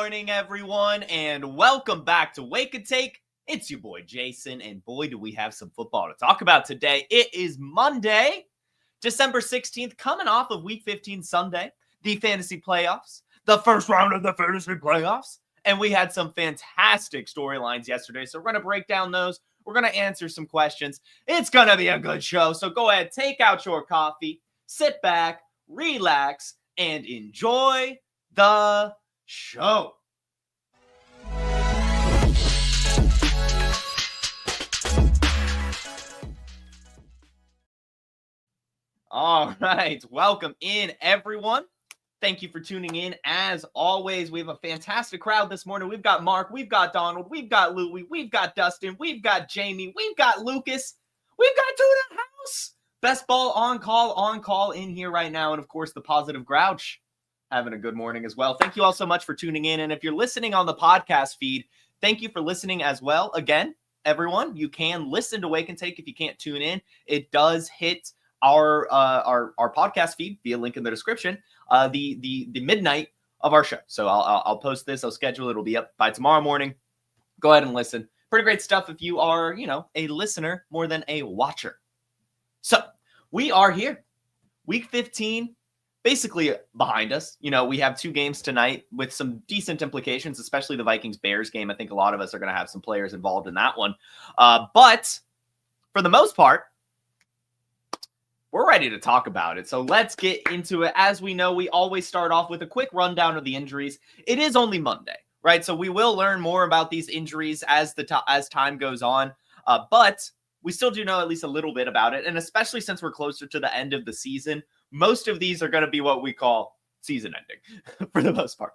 morning, everyone, and welcome back to Wake and Take. It's your boy, Jason, and boy, do we have some football to talk about today. It is Monday, December 16th, coming off of Week 15 Sunday, the fantasy playoffs, the first round of the fantasy playoffs, and we had some fantastic storylines yesterday, so we're going to break down those. We're going to answer some questions. It's going to be a good show, so go ahead, take out your coffee, sit back, relax, and enjoy the show. All right, welcome in, everyone. Thank you for tuning in. As always, we have a fantastic crowd this morning. We've got Mark, we've got Donald, we've got Louie, we've got Dustin, we've got Jamie, we've got Lucas, we've got Tuna House. Best ball on call in here right now. And of course, the positive Grouch having a good morning as well. Thank you all so much for tuning in. And if you're listening on the podcast feed, thank you for listening as well. Again, everyone, you can listen to Wake and Take if you can't tune in. It does hit our podcast feed via link in the description, the midnight of our show. So I'll post this, I'll schedule it. It'll be up by tomorrow morning. Go ahead and listen. Pretty great stuff if you are, a listener more than a watcher. So we are here. Week 15, basically behind us. We have two games tonight with some decent implications, especially the Vikings-Bears game. I think a lot of us are going to have some players involved in that one. But for the most part, we're ready to talk about it. So let's get into it. As we know, we always start off with a quick rundown of the injuries. It is only Monday, right? So we will learn more about these injuries as time goes on. But we still do know at least a little bit about it. And especially since we're closer to the end of the season, most of these are going to be what we call season ending for the most part.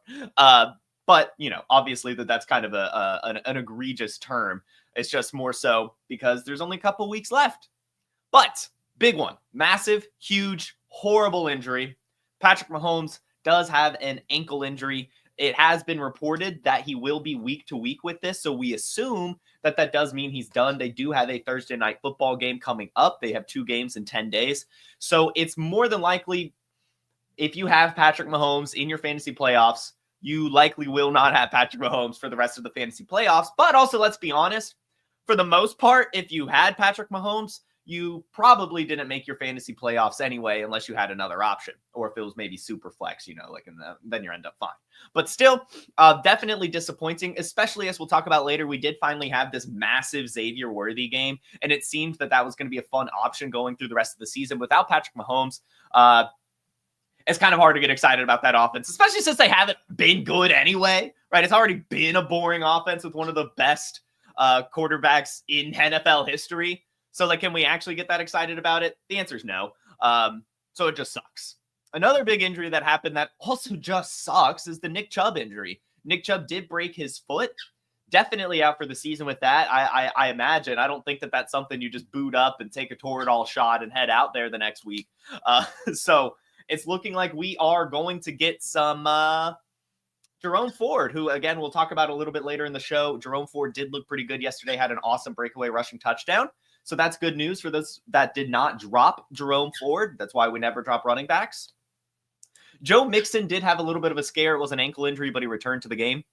But, obviously that's kind of an egregious term. It's just more so because there's only a couple weeks left. But big one, massive, huge, horrible injury. Patrick Mahomes does have an ankle injury. It has been reported that he will be week to week with this. So we assume that does mean he's done. They do have a Thursday night football game coming up. They have 2 games in 10 days. So it's more than likely, if you have Patrick Mahomes in your fantasy playoffs, you likely will not have Patrick Mahomes for the rest of the fantasy playoffs. But also, let's be honest, for the most part, if you had Patrick Mahomes, you probably didn't make your fantasy playoffs anyway, unless you had another option, or if it was maybe super flex, then you end up fine. But still, definitely disappointing, especially as we'll talk about later. We did finally have this massive Xavier worthy game, and it seemed that was going to be a fun option going through the rest of the season. Without Patrick Mahomes, it's kind of hard to get excited about that offense, especially since they haven't been good anyway, right? It's already been a boring offense with one of the best quarterbacks in NFL history. So, can we actually get that excited about it? The answer is no. So it just sucks. Another big injury that happened that also just sucks is the Nick Chubb injury. Nick Chubb did break his foot. Definitely out for the season with that, I imagine. I don't think that's something you just boot up and take a Toradol shot and head out there the next week. So it's looking like we are going to get some Jerome Ford, who, again, we'll talk about a little bit later in the show. Jerome Ford did look pretty good yesterday, had an awesome breakaway rushing touchdown. So that's good news for those that did not drop Jerome Ford. That's why we never drop running backs. Joe Mixon did have a little bit of a scare. It was an ankle injury, but he returned to the game.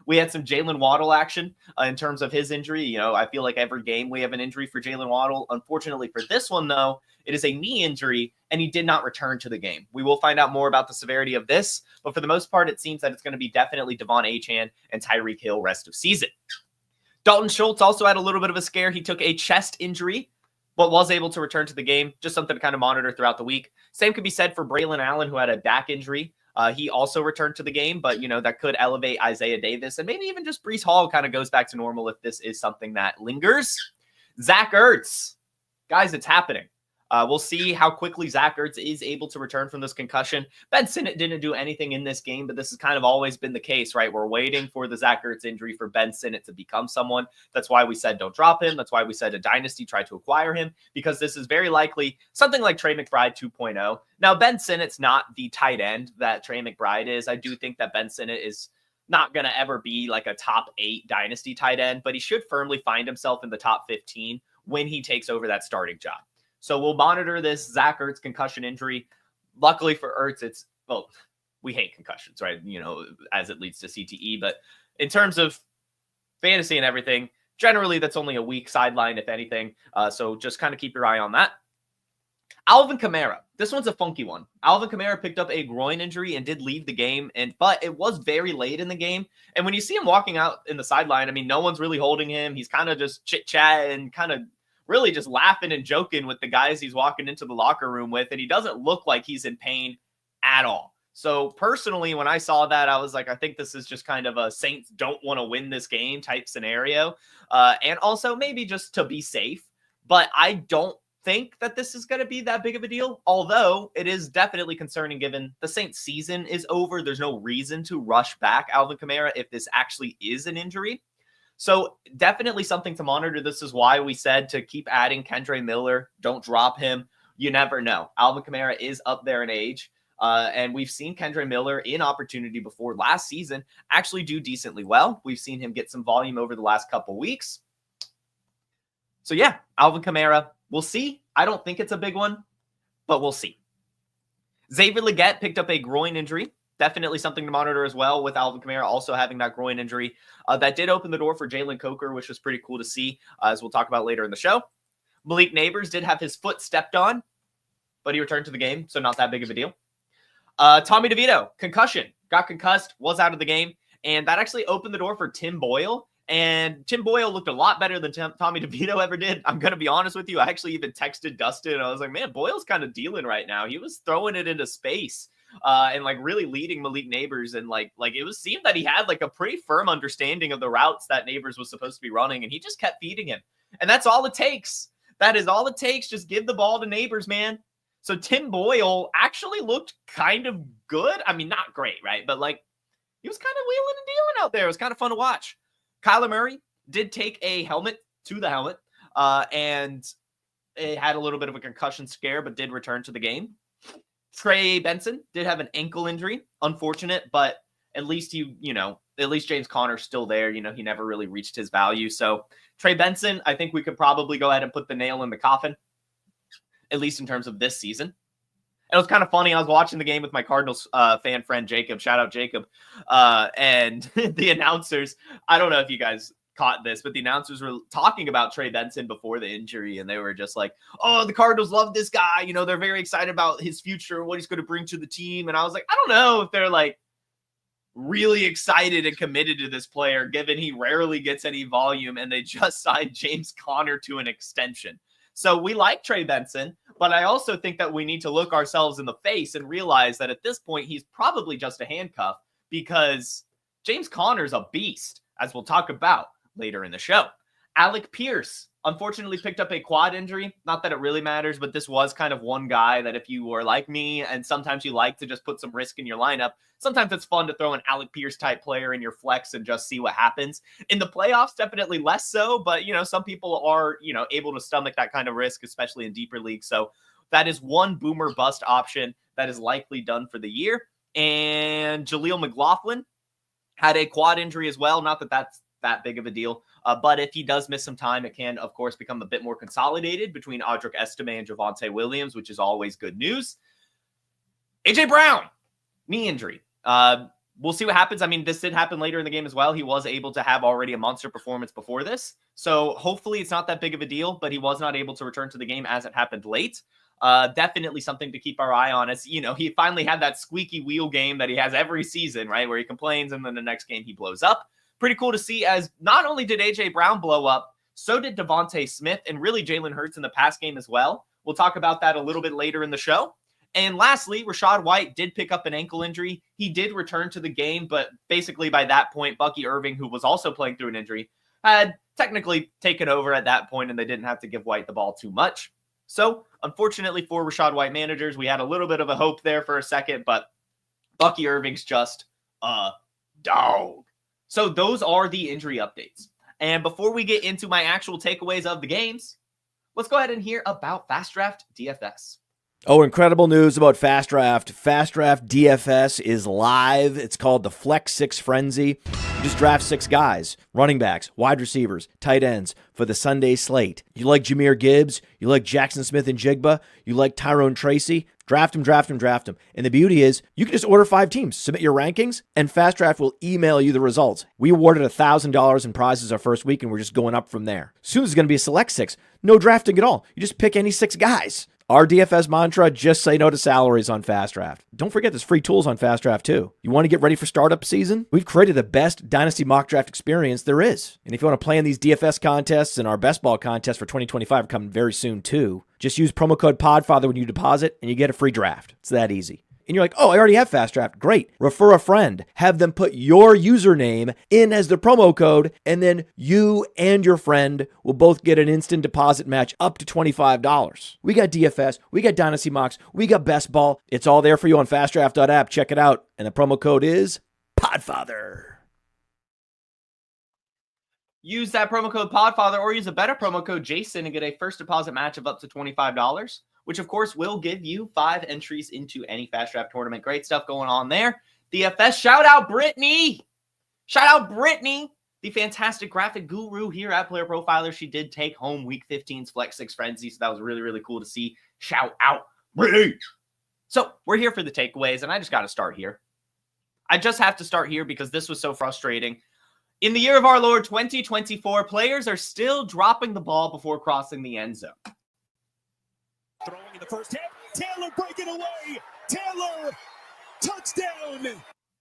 We had some Jalen Waddle action in terms of his injury. I feel like every game we have an injury for Jalen Waddle. Unfortunately for this one, though, it is a knee injury, and he did not return to the game. We will find out more about the severity of this, but for the most part, it seems that it's going to be definitely Devon Achane and Tyreek Hill rest of season. Dalton Schultz also had a little bit of a scare. He took a chest injury, but was able to return to the game. Just something to kind of monitor throughout the week. Same could be said for Braylon Allen, who had a back injury. He also returned to the game, but, that could elevate Isaiah Davis. And maybe even just Breece Hall kind of goes back to normal if this is something that lingers. Zach Ertz. Guys, it's happening. We'll see how quickly Zach Ertz is able to return from this concussion. Ben Sinnott didn't do anything in this game, but this has kind of always been the case, right? We're waiting for the Zach Ertz injury for Ben Sinnott to become someone. That's why we said don't drop him. That's why we said a dynasty try to acquire him, because this is very likely something like Trey McBride 2.0. Now, Ben Sinnott's not the tight end that Trey McBride is. I do think that Ben Sinnott is not going to ever be like a top 8 dynasty tight end, but he should firmly find himself in the top 15 when he takes over that starting job. So we'll monitor this Zach Ertz concussion injury. Luckily for Ertz, we hate concussions, right? As it leads to CTE. But in terms of fantasy and everything, generally that's only a week sideline, if anything. So just kind of keep your eye on that. Alvin Kamara. This one's a funky one. Alvin Kamara picked up a groin injury and did leave the game, but it was very late in the game. And when you see him walking out in the sideline, I mean, no one's really holding him. He's kind of just chit-chatting, kind of really just laughing and joking with the guys he's walking into the locker room with, and he doesn't look like he's in pain at all. So personally, when I saw that, I was like, I think this is just kind of a Saints don't want to win this game type scenario. And also maybe just to be safe. But I don't think that this is going to be that big of a deal, although it is definitely concerning given the Saints season is over. There's no reason to rush back Alvin Kamara if this actually is an injury. So definitely something to monitor. This is why we said to keep adding Kendre Miller. Don't drop him. You never know. Alvin Kamara is up there in age. And we've seen Kendre Miller in opportunity before last season actually do decently well. We've seen him get some volume over the last couple weeks. So yeah, Alvin Kamara, we'll see. I don't think it's a big one, but we'll see. Xavier Legette picked up a groin injury. Definitely something to monitor as well with Alvin Kamara also having that groin injury. That did open the door for Jalen Coker, which was pretty cool to see, as we'll talk about later in the show. Malik Neighbors did have his foot stepped on, but he returned to the game, so not that big of a deal. Tommy DeVito, concussion, got concussed, was out of the game, and that actually opened the door for Tim Boyle. And Tim Boyle looked a lot better than Tommy DeVito ever did. I'm going to be honest with you. I actually even texted Dustin, and I was like, man, Boyle's kind of dealing right now. He was throwing it into space. And like really leading Malik Neighbors, and like it seemed that he had like a pretty firm understanding of the routes that Neighbors was supposed to be running, and he just kept feeding him. And that's all it takes. That is all it takes. Just give the ball to Neighbors, man. So Tim Boyle actually looked kind of good. I mean, not great, right? But like he was kind of wheeling and dealing out there. It was kind of fun to watch. Kyler Murray did take a helmet to the helmet, and it had a little bit of a concussion scare, but did return to the game. Trey Benson did have an ankle injury. Unfortunate, but at least at least James Conner's still there. He never really reached his value. So Trey Benson, I think we could probably go ahead and put the nail in the coffin, at least in terms of this season. It was kind of funny. I was watching the game with my Cardinals fan friend, Jacob. Shout out, Jacob. And the announcers, I don't know if you guys caught this, but the announcers were talking about Trey Benson before the injury, and they were just like, oh, the Cardinals love this guy. They're very excited about his future and what he's going to bring to the team. And I was like, I don't know if they're like really excited and committed to this player, given he rarely gets any volume, and they just signed James Conner to an extension. So we like Trey Benson, but I also think that we need to look ourselves in the face and realize that at this point, he's probably just a handcuff, because James Conner's a beast, as we'll talk about later in the show. Alec Pierce, unfortunately, picked up a quad injury. Not that it really matters, but this was kind of one guy that if you were like me and sometimes you like to just put some risk in your lineup, sometimes it's fun to throw an Alec Pierce type player in your flex and just see what happens. In the playoffs, definitely less so, but some people are, able to stomach that kind of risk, especially in deeper leagues. So that is one boomer bust option that is likely done for the year. And Jaleel McLaughlin had a quad injury as well. Not that that's that big of a deal. But if he does miss some time, it can, of course, become a bit more consolidated between Audric Estime and Javonte Williams, which is always good news. A.J. Brown, knee injury. We'll see what happens. I mean, this did happen later in the game as well. He was able to have already a monster performance before this. So hopefully it's not that big of a deal, but he was not able to return to the game as it happened late. Definitely something to keep our eye on, as he finally had that squeaky wheel game that he has every season, right? Where he complains and then the next game he blows up. Pretty cool to see, as not only did A.J. Brown blow up, so did Devontae Smith and really Jalen Hurts in the pass game as well. We'll talk about that a little bit later in the show. And lastly, Rachaad White did pick up an ankle injury. He did return to the game, but basically by that point, Bucky Irving, who was also playing through an injury, had technically taken over at that point, and they didn't have to give White the ball too much. So unfortunately for Rachaad White managers, we had a little bit of a hope there for a second, but Bucky Irving's just a dog. So those are the injury updates. And before we get into my actual takeaways of the games, let's go ahead and hear about Fast Draft DFS. Oh, incredible news about Fast Draft. Fast Draft DFS is live. It's called the Flex 6 Frenzy. You just draft 6 guys, running backs, wide receivers, tight ends for the Sunday slate. You like Jahmyr Gibbs? You like Jackson Smith and Jigba? You like Tyrone Tracy? Draft them. And the beauty is you can just order 5 teams, submit your rankings, and Fastdraft will email you the results. We awarded $1,000 in prizes our first week, and we're just going up from there. Soon it's going to be a select 6. No drafting at all. You just pick any 6 guys. Our DFS mantra, just say no to salaries on Fastdraft. Don't forget there's free tools on Fastdraft too. You want to get ready for startup season? We've created the best Dynasty mock draft experience there is. And if you want to play in these DFS contests, and our best ball contest for 2025 are coming very soon too, just use promo code PODFATHER when you deposit and you get a free draft. It's that easy. And you're like, oh, I already have Fastdraft. Great. Refer a friend. Have them put your username in as the promo code, and then you and your friend will both get an instant deposit match up to $25. We got DFS. We got Dynasty Mocks. We got Best Ball. It's all there for you on Fastdraft.app. Check it out. And the promo code is PODFATHER. Use that promo code PODFATHER or use a better promo code Jason and get a first deposit match of up to $25. Which, of course, will give you 5 entries into any Fast Draft tournament. Great stuff going on there. DFS, shout out Brittany. Shout out Brittany, the fantastic graphic guru here at Player Profiler. She did take home Week 15's Flex 6 Frenzy, so that was really, really cool to see. Shout out Brittany. So we're here for the takeaways, and I just got to start here. I just have to start here because this was so frustrating. In the year of our Lord 2024, players are still dropping the ball before crossing the end zone. Throwing in the first half. Taylor breaking away. Taylor, touchdown.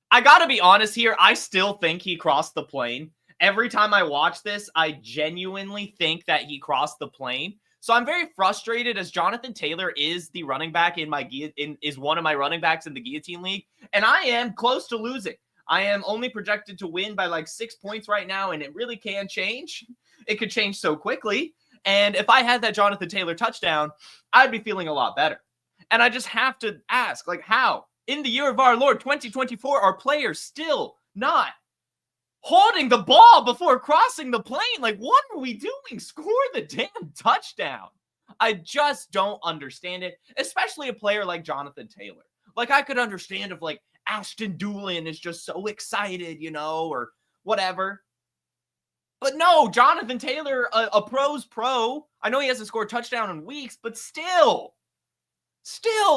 I got to be honest here. I still think he crossed the plane. Every time I watch this, I genuinely think that he crossed the plane. So I'm very frustrated as Jonathan Taylor is the running back is one of my running backs in the Guillotine League. And I am close to losing. I am only projected to win by like 6 points right now. And it really can change. It could change so quickly. And if I had that Jonathan Taylor touchdown, I'd be feeling a lot better. And I just have to ask, like, how? In the year of our Lord 2024, are players still not holding the ball before crossing the plane? Like, what are we doing? Score the damn touchdown. I just don't understand it, especially a player like Jonathan Taylor. Like, I could understand if, like, Ashton Doolin is just so excited, you know, or whatever. But no, Jonathan Taylor, a pro's pro. I know he hasn't scored a touchdown in weeks, but still,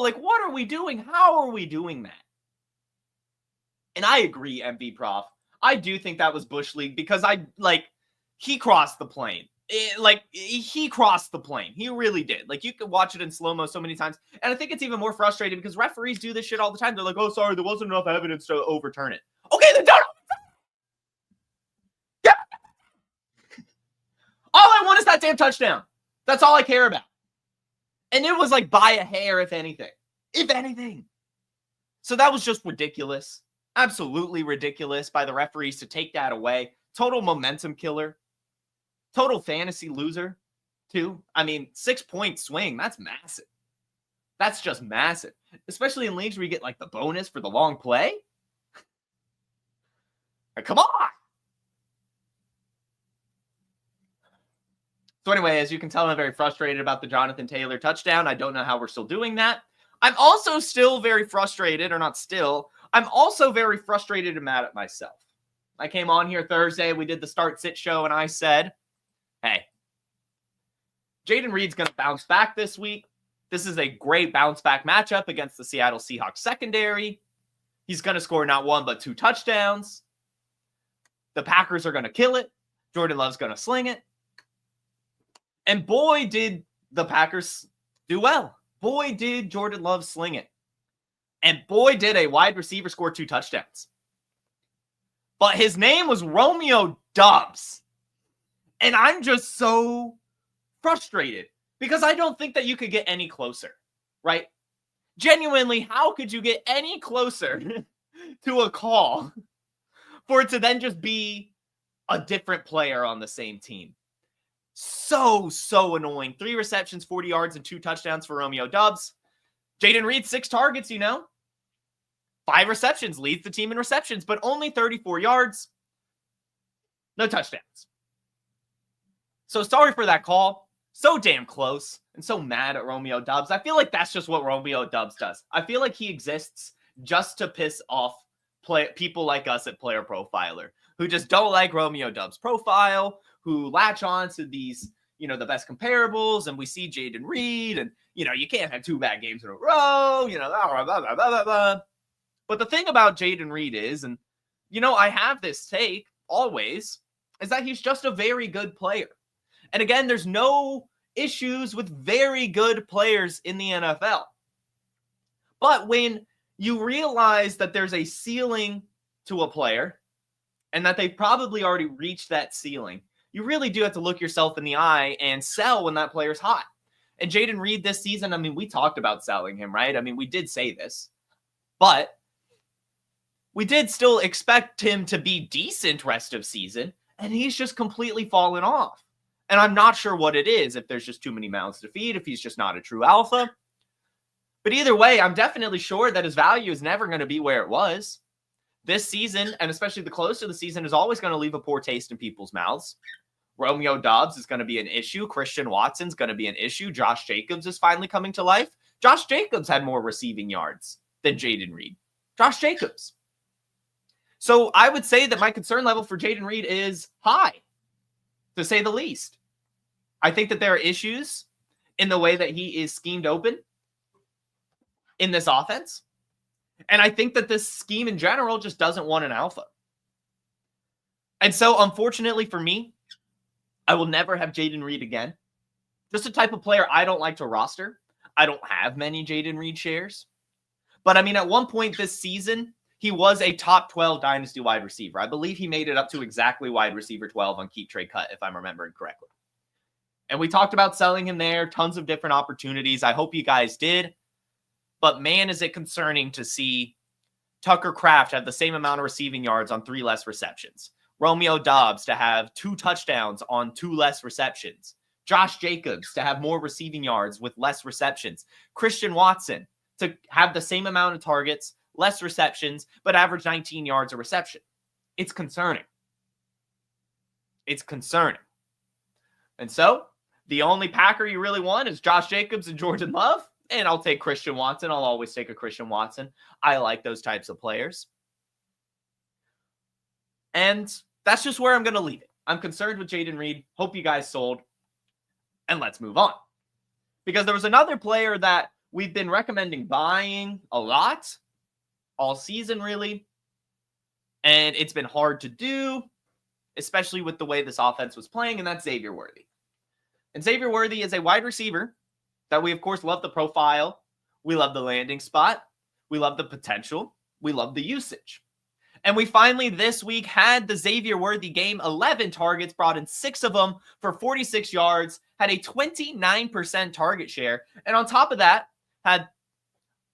like, what are we doing? How are we doing that? And I agree, MV Prof. I do think that was Bush League because he crossed the plane. He crossed the plane. He really did. Like, you could watch it in slow-mo so many times. And I think it's even more frustrating because referees do this shit all the time. They're like, oh, sorry, there wasn't enough evidence to overturn it. Okay, then don't. Yeah. All I want is that damn touchdown. That's all I care about. And it was like by a hair, if anything. If anything. So that was just ridiculous. Absolutely ridiculous by the referees to take that away. Total momentum killer. Total fantasy loser, too. I mean, 6-point swing. That's massive. That's just massive. Especially in leagues where you get, like, the bonus for the long play. Like, come on. So anyway, as you can tell, I'm very frustrated about the Jonathan Taylor touchdown. I don't know how we're still doing that. I'm also still very frustrated, or not still. I'm also very frustrated and mad at myself. I came on here Thursday. We did the start-sit show, and I said, hey, Jayden Reed's going to bounce back this week. This is a great bounce-back matchup against the Seattle Seahawks secondary. He's going to score not 1 but 2 touchdowns. The Packers are going to kill it. Jordan Love's going to sling it. And boy, did the Packers do well. Boy, did Jordan Love sling it. And boy, did a wide receiver score 2 touchdowns. But his name was Romeo Doubs. And I'm just so frustrated because I don't think that you could get any closer, right? Genuinely, how could you get any closer to a call for it to then just be a different player on the same team? So annoying. 3 receptions, 40 yards, and 2 touchdowns for Romeo Doubs. Jayden Reed, 6 targets, 5 receptions, leads the team in receptions, but only 34 yards. No touchdowns. So sorry for that call. So damn close. And so mad at Romeo Doubs. I feel like that's just what Romeo Doubs does. I feel like he exists just to piss off people like us at Player Profiler, who just don't like Romeo Doubs' profile, who latch on to these, the best comparables, and we see Jayden Reed, and, you can't have 2 bad games in a row, blah, blah, blah, blah, blah. But the thing about Jayden Reed is, and, I have this take always, is that he's just a very good player. And again, there's no issues with very good players in the NFL. But when you realize that there's a ceiling to a player and that they've probably already reached that ceiling, you really do have to look yourself in the eye and sell when that player's hot. And Jayden Reed this season, I mean, we talked about selling him, right? I mean, we did say this, but we did still expect him to be decent rest of season, and he's just completely fallen off. And I'm not sure what it is, if there's just too many mouths to feed, if he's just not a true alpha. But either way, I'm definitely sure that his value is never going to be where it was. This season, and especially the close to the season, is always going to leave a poor taste in people's mouths. Romeo Doubs is going to be an issue. Christian Watson's going to be an issue. Josh Jacobs is finally coming to life. Josh Jacobs had more receiving yards than Jayden Reed. Josh Jacobs. So I would say that my concern level for Jayden Reed is high, to say the least. I think that there are issues in the way that he is schemed open in this offense. And I think that this scheme in general just doesn't want an alpha. And so, unfortunately for me, I will never have Jayden Reed again. Just a type of player I don't like to roster. I don't have many Jayden Reed shares. But I mean, at one point this season, he was a top 12 dynasty wide receiver. I believe he made it up to exactly wide receiver 12 on Keep Trade Cut, if I'm remembering correctly. And we talked about selling him there, tons of different opportunities. I hope you guys did. But man, is it concerning to see Tucker Kraft have the same amount of receiving yards on 3 less receptions. Romeo Doubs to have 2 touchdowns on 2 less receptions. Josh Jacobs to have more receiving yards with less receptions. Christian Watson to have the same amount of targets, less receptions, but average 19 yards a reception. It's concerning. It's concerning. And so, the only Packer you really want is Josh Jacobs and Jordan Love. And I'll take Christian Watson. I'll always take a Christian Watson. I like those types of players. And that's just where I'm going to leave it. I'm concerned with Jayden Reed. Hope you guys sold. And let's move on. Because there was another player that we've been recommending buying a lot all season, really. And it's been hard to do, especially with the way this offense was playing, and that's Xavier Worthy. And Xavier Worthy is a wide receiver that we, of course, love the profile. We love the landing spot. We love the potential. We love the usage. And we finally this week had the Xavier Worthy game. 11 targets, brought in 6 of them for 46 yards, had a 29% target share. And on top of that, had,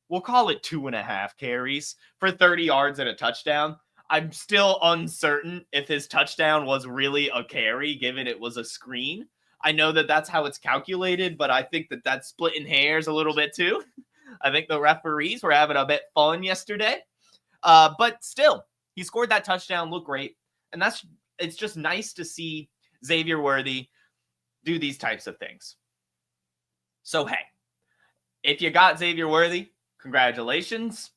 we'll call it 2.5 carries for 30 yards and a touchdown. I'm still uncertain if his touchdown was really a carry, given it was a screen. I know that that's how it's calculated, but I think that that's splitting hairs a little bit too. I think the referees were having a bit fun yesterday. But still, he scored that touchdown, looked great. And it's just nice to see Xavier Worthy do these types of things. So, hey, if you got Xavier Worthy, congratulations.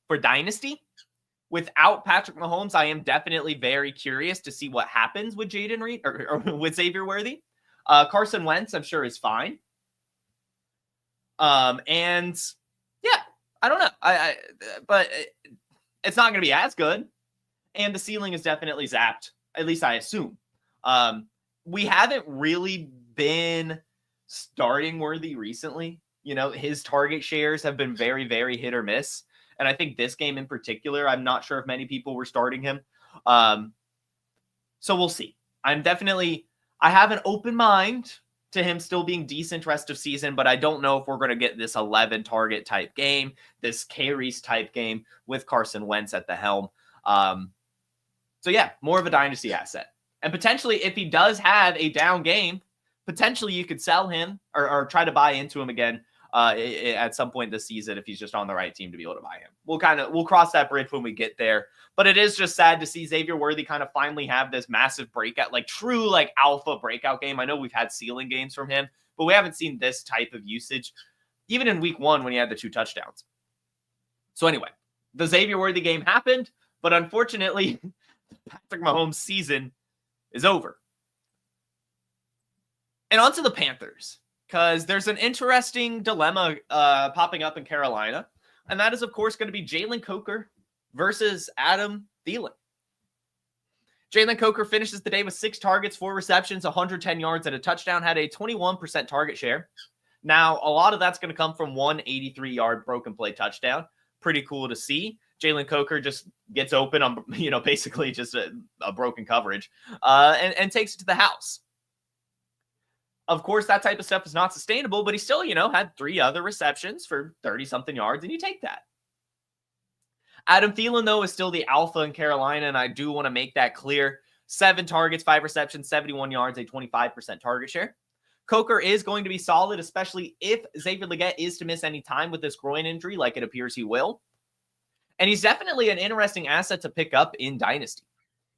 For Dynasty, without Patrick Mahomes, I am definitely very curious to see what happens with Jayden Reed or with Xavier Worthy. Carson Wentz, I'm sure, is fine. And yeah, I don't know. But it's not going to be as good. And the ceiling is definitely zapped. At least I assume. We haven't really been starting Worthy recently. You know, his target shares have been very, very hit or miss. And I think this game in particular, I'm not sure if many people were starting him. So we'll see. I have an open mind to him still being decent rest of season, but I don't know if we're going to get this 11 target type game, this carries type game with Carson Wentz at the helm. So yeah, more of a dynasty asset. And potentially, if he does have a down game, potentially you could sell him or try to buy into him again at some point this season if he's just on the right team to be able to buy him. We'll cross that bridge when we get there. But it is just sad to see Xavier Worthy kind of finally have this massive breakout, like true like alpha breakout game. I know we've had ceiling games from him, but we haven't seen this type of usage, even in week 1 when he had the 2 touchdowns. So anyway, the Xavier Worthy game happened, but unfortunately, Patrick Mahomes' season is over. And on to the Panthers, because there's an interesting dilemma popping up in Carolina, and that is, of course, going to be Jalen Coker versus Adam Thielen. Jalen Coker finishes the day with 6 targets, 4 receptions, 110 yards, and a touchdown, had a 21% target share. Now, a lot of that's going to come from one 83-yard broken play touchdown. Pretty cool to see. Jalen Coker just gets open on, basically just a broken coverage and takes it to the house. Of course, that type of stuff is not sustainable, but he still, had 3 other receptions for 30-something yards, and you take that. Adam Thielen, though, is still the alpha in Carolina, and I do want to make that clear. 7 targets, 5 receptions, 71 yards, a 25% target share. Coker is going to be solid, especially if Xavier Legette is to miss any time with this groin injury, like it appears he will. And he's definitely an interesting asset to pick up in Dynasty.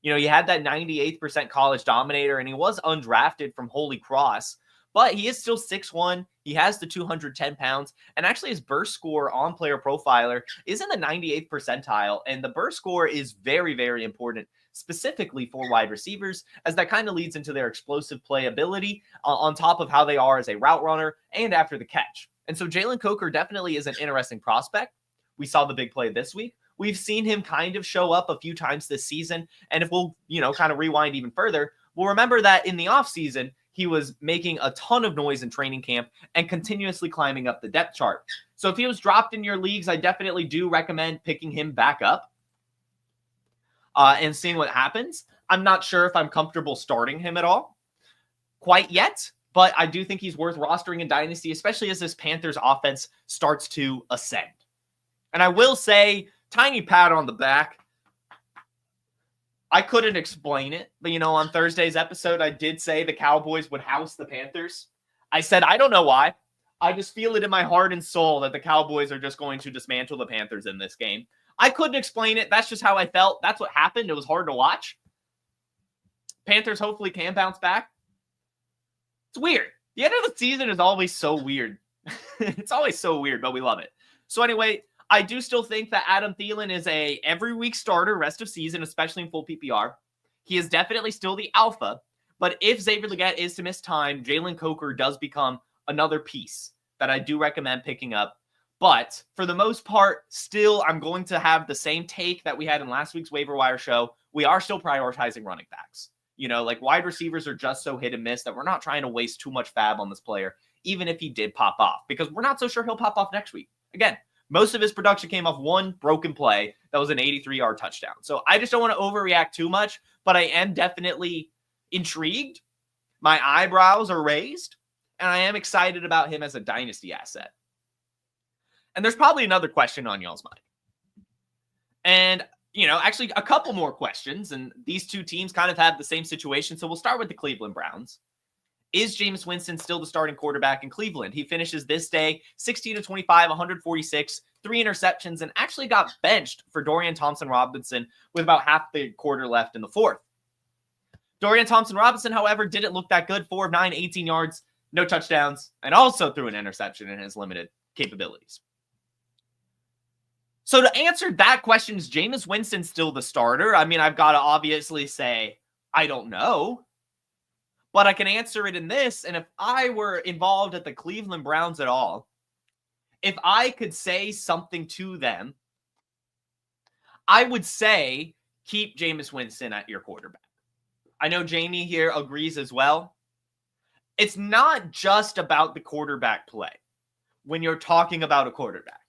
You had that 98% college dominator, and he was undrafted from Holy Cross, but he is still 6'1". He has the 210 pounds, and actually his burst score on Player Profiler is in the 98th percentile, and the burst score is very, very important, specifically for wide receivers, as that kind of leads into their explosive play ability on top of how they are as a route runner and after the catch. And so Jalen Coker definitely is an interesting prospect. We saw the big play this week. We've seen him kind of show up a few times this season, and if we'll, kind of rewind even further, we'll remember that in the offseason, he was making a ton of noise in training camp and continuously climbing up the depth chart. So if he was dropped in your leagues, I definitely do recommend picking him back up and seeing what happens. I'm not sure if I'm comfortable starting him at all quite yet, but I do think he's worth rostering in Dynasty, especially as this Panthers offense starts to ascend. And I will say, tiny pat on the back. I couldn't explain it, but on Thursday's episode, I did say the Cowboys would house the Panthers. I said, I don't know why. I just feel it in my heart and soul that the Cowboys are just going to dismantle the Panthers in this game. I couldn't explain it. That's just how I felt. That's what happened. It was hard to watch. Panthers hopefully can bounce back. It's weird. The end of the season is always so weird. It's always so weird, but we love it. So anyway, I do still think that Adam Thielen is a every week starter rest of season, especially in full PPR. He is definitely still the alpha, but if Xavier Legette is to miss time, Jalen Coker does become another piece that I do recommend picking up. But for the most part, still, I'm going to have the same take that we had in last week's waiver wire show. We are still prioritizing running backs. Wide receivers are just so hit and miss that we're not trying to waste too much fab on this player, even if he did pop off, because we're not so sure he'll pop off next week. Again, most of his production came off one broken play that was an 83-yard touchdown. So I just don't want to overreact too much, but I am definitely intrigued. My eyebrows are raised, and I am excited about him as a dynasty asset. And there's probably another question on y'all's mind. And, actually a couple more questions, and these two teams kind of have the same situation. So we'll start with the Cleveland Browns. Is Jameis Winston still the starting quarterback in Cleveland? He finishes this day 16-25, 146, 3 interceptions, and actually got benched for Dorian Thompson-Robinson with about half the quarter left in the fourth. Dorian Thompson-Robinson, however, didn't look that good. 4 of 9, 18 yards, no touchdowns, and also threw an interception in his limited capabilities. So to answer that question, is Jameis Winston still the starter? I mean, I've got to obviously say, I don't know. But I can answer it in this, and if I were involved at the Cleveland Browns at all, if I could say something to them, I would say keep Jameis Winston at your quarterback. I know Jamie here agrees as well. It's not just about the quarterback play when you're talking about a quarterback.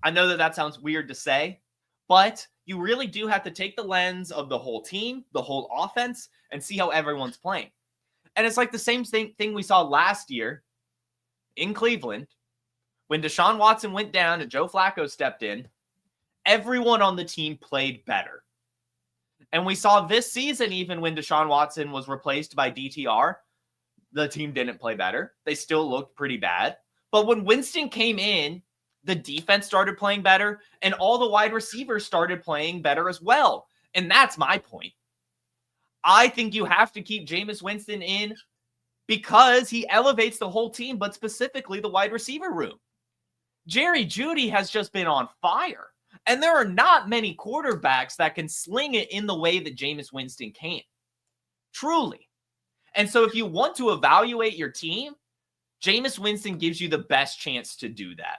I know that sounds weird to say, but you really do have to take the lens of the whole team, the whole offense, and see how everyone's playing. And it's like the same thing we saw last year in Cleveland when Deshaun Watson went down and Joe Flacco stepped in. Everyone on the team played better. And we saw this season, even when Deshaun Watson was replaced by DTR, the team didn't play better. They still looked pretty bad. But when Winston came in, the defense started playing better, and all the wide receivers started playing better as well. And that's my point. I think you have to keep Jameis Winston in because he elevates the whole team, but specifically the wide receiver room. Jerry Jeudy has just been on fire, and there are not many quarterbacks that can sling it in the way that Jameis Winston can. Truly. And so if you want to evaluate your team, Jameis Winston gives you the best chance to do that.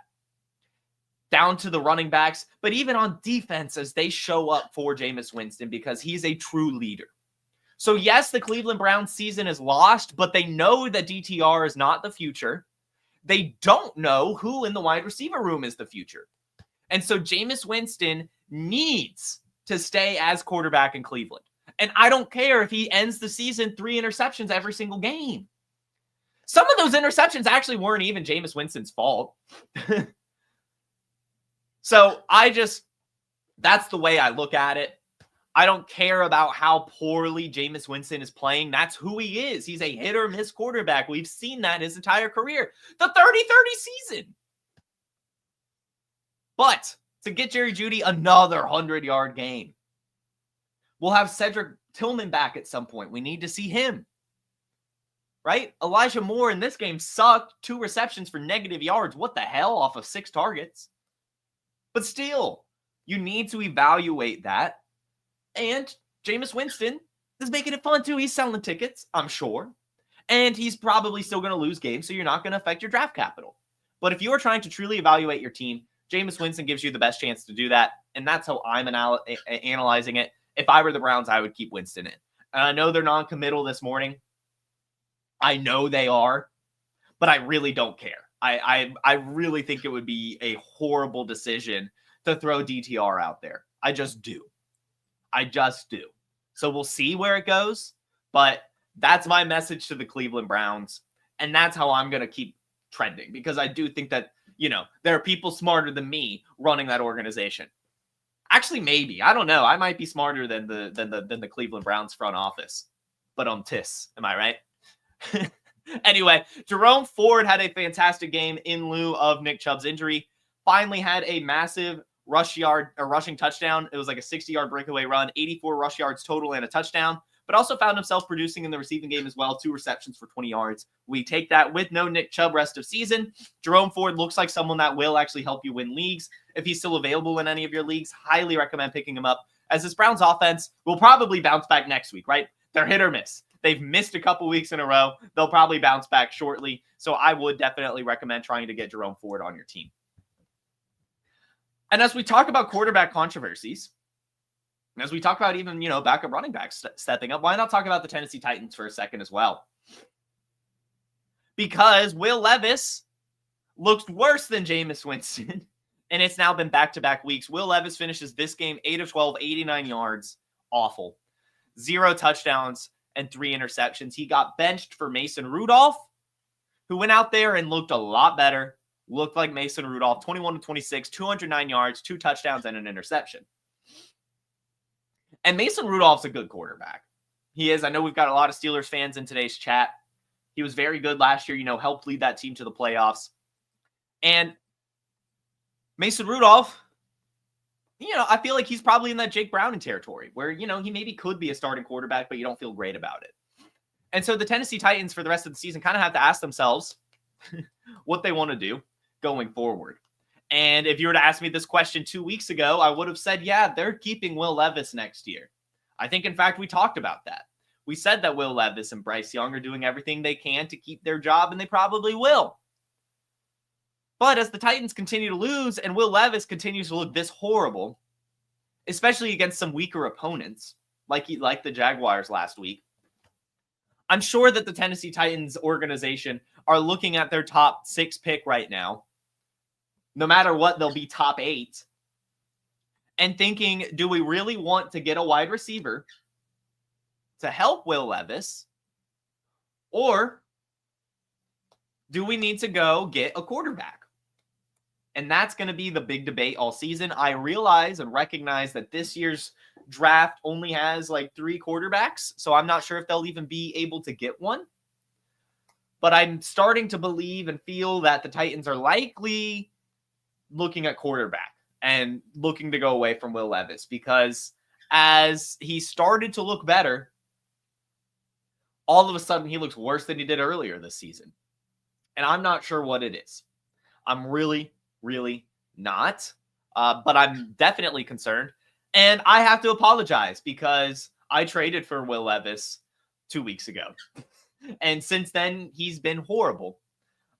Down to the running backs, but even on defense as they show up for Jameis Winston because he's a true leader. So yes, the Cleveland Browns season is lost, but they know that DTR is not the future. They don't know who in the wide receiver room is the future. And so Jameis Winston needs to stay as quarterback in Cleveland. And I don't care if he ends the season 3 interceptions every single game. Some of those interceptions actually weren't even Jameis Winston's fault. So that's the way I look at it. I don't care about how poorly Jameis Winston is playing. That's who he is. He's a hit or miss quarterback. We've seen that his entire career. The 30-30 season. But to get Jerry Jeudy another 100-yard game. We'll have Cedric Tillman back at some point. We need to see him. Right? Elijah Moore in this game sucked. 2 receptions for negative yards. What the hell off of 6 targets? But still, you need to evaluate that. And Jameis Winston is making it fun too. He's selling tickets, I'm sure. And he's probably still going to lose games, so you're not going to affect your draft capital. But if you are trying to truly evaluate your team, Jameis Winston gives you the best chance to do that. And that's how I'm analyzing it. If I were the Browns, I would keep Winston in. And I know they're non-committal this morning. I know they are. But I really don't care. I really think it would be a horrible decision to throw DTR out there. I just do. So we'll see where it goes. But that's my message to the Cleveland Browns. And that's how I'm going to keep trending. Because I do think that, there are people smarter than me running that organization. Actually, maybe. I don't know. I might be smarter than the Cleveland Browns front office. But am I right? Anyway, Jerome Ford had a fantastic game in lieu of Nick Chubb's injury. Finally had a massive rushing touchdown. It was like a 60-yard breakaway run, 84 rush yards total and a touchdown, but also found himself producing in the receiving game as well, 2 receptions for 20 yards. We take that with no Nick Chubb rest of season. Jerome Ford looks like someone that will actually help you win leagues. If he's still available in any of your leagues, highly recommend picking him up, as this Browns offense will probably bounce back next week, right? They're hit or miss. They've missed a couple weeks in a row. They'll probably bounce back shortly. So I would definitely recommend trying to get Jerome Ford on your team. And as we talk about quarterback controversies, as we talk about even, backup running backs stepping up, why not talk about the Tennessee Titans for a second as well? Because Will Levis looked worse than Jameis Winston, and it's now been back-to-back weeks. Will Levis finishes this game 8 of 12, 89 yards. Awful. 0 touchdowns and 3 interceptions. He got benched for Mason Rudolph, who went out there and looked a lot better. Looked like Mason Rudolph, 21 to 26, 209 yards, 2 touchdowns, and an interception. And Mason Rudolph's a good quarterback. He is. I know we've got a lot of Steelers fans in today's chat. He was very good last year, helped lead that team to the playoffs. And Mason Rudolph, I feel like he's probably in that Jake Browning territory where, he maybe could be a starting quarterback, but you don't feel great about it. And so the Tennessee Titans for the rest of the season kind of have to ask themselves what they want to do going forward. And if you were to ask me this question 2 weeks ago, I would have said, yeah, they're keeping Will Levis next year. I think, in fact, we talked about that. We said that Will Levis and Bryce Young are doing everything they can to keep their job, and they probably will. But as the Titans continue to lose and Will Levis continues to look this horrible, especially against some weaker opponents, like the Jaguars last week, I'm sure that the Tennessee Titans organization are looking at their top 6 pick right now. No matter what, they'll be top 8. And thinking, do we really want to get a wide receiver to help Will Levis? Or do we need to go get a quarterback? And that's going to be the big debate all season. I realize and recognize that this year's draft only has like 3 quarterbacks, so I'm not sure if they'll even be able to get one. But I'm starting to believe and feel that the Titans are likely looking at quarterback and looking to go away from Will Levis, because as he started to look better, all of a sudden he looks worse than he did earlier this season. And I'm not sure what it is. I'm really not. But I'm definitely concerned. And I have to apologize because I traded for Will Levis 2 weeks ago. And since then, he's been horrible.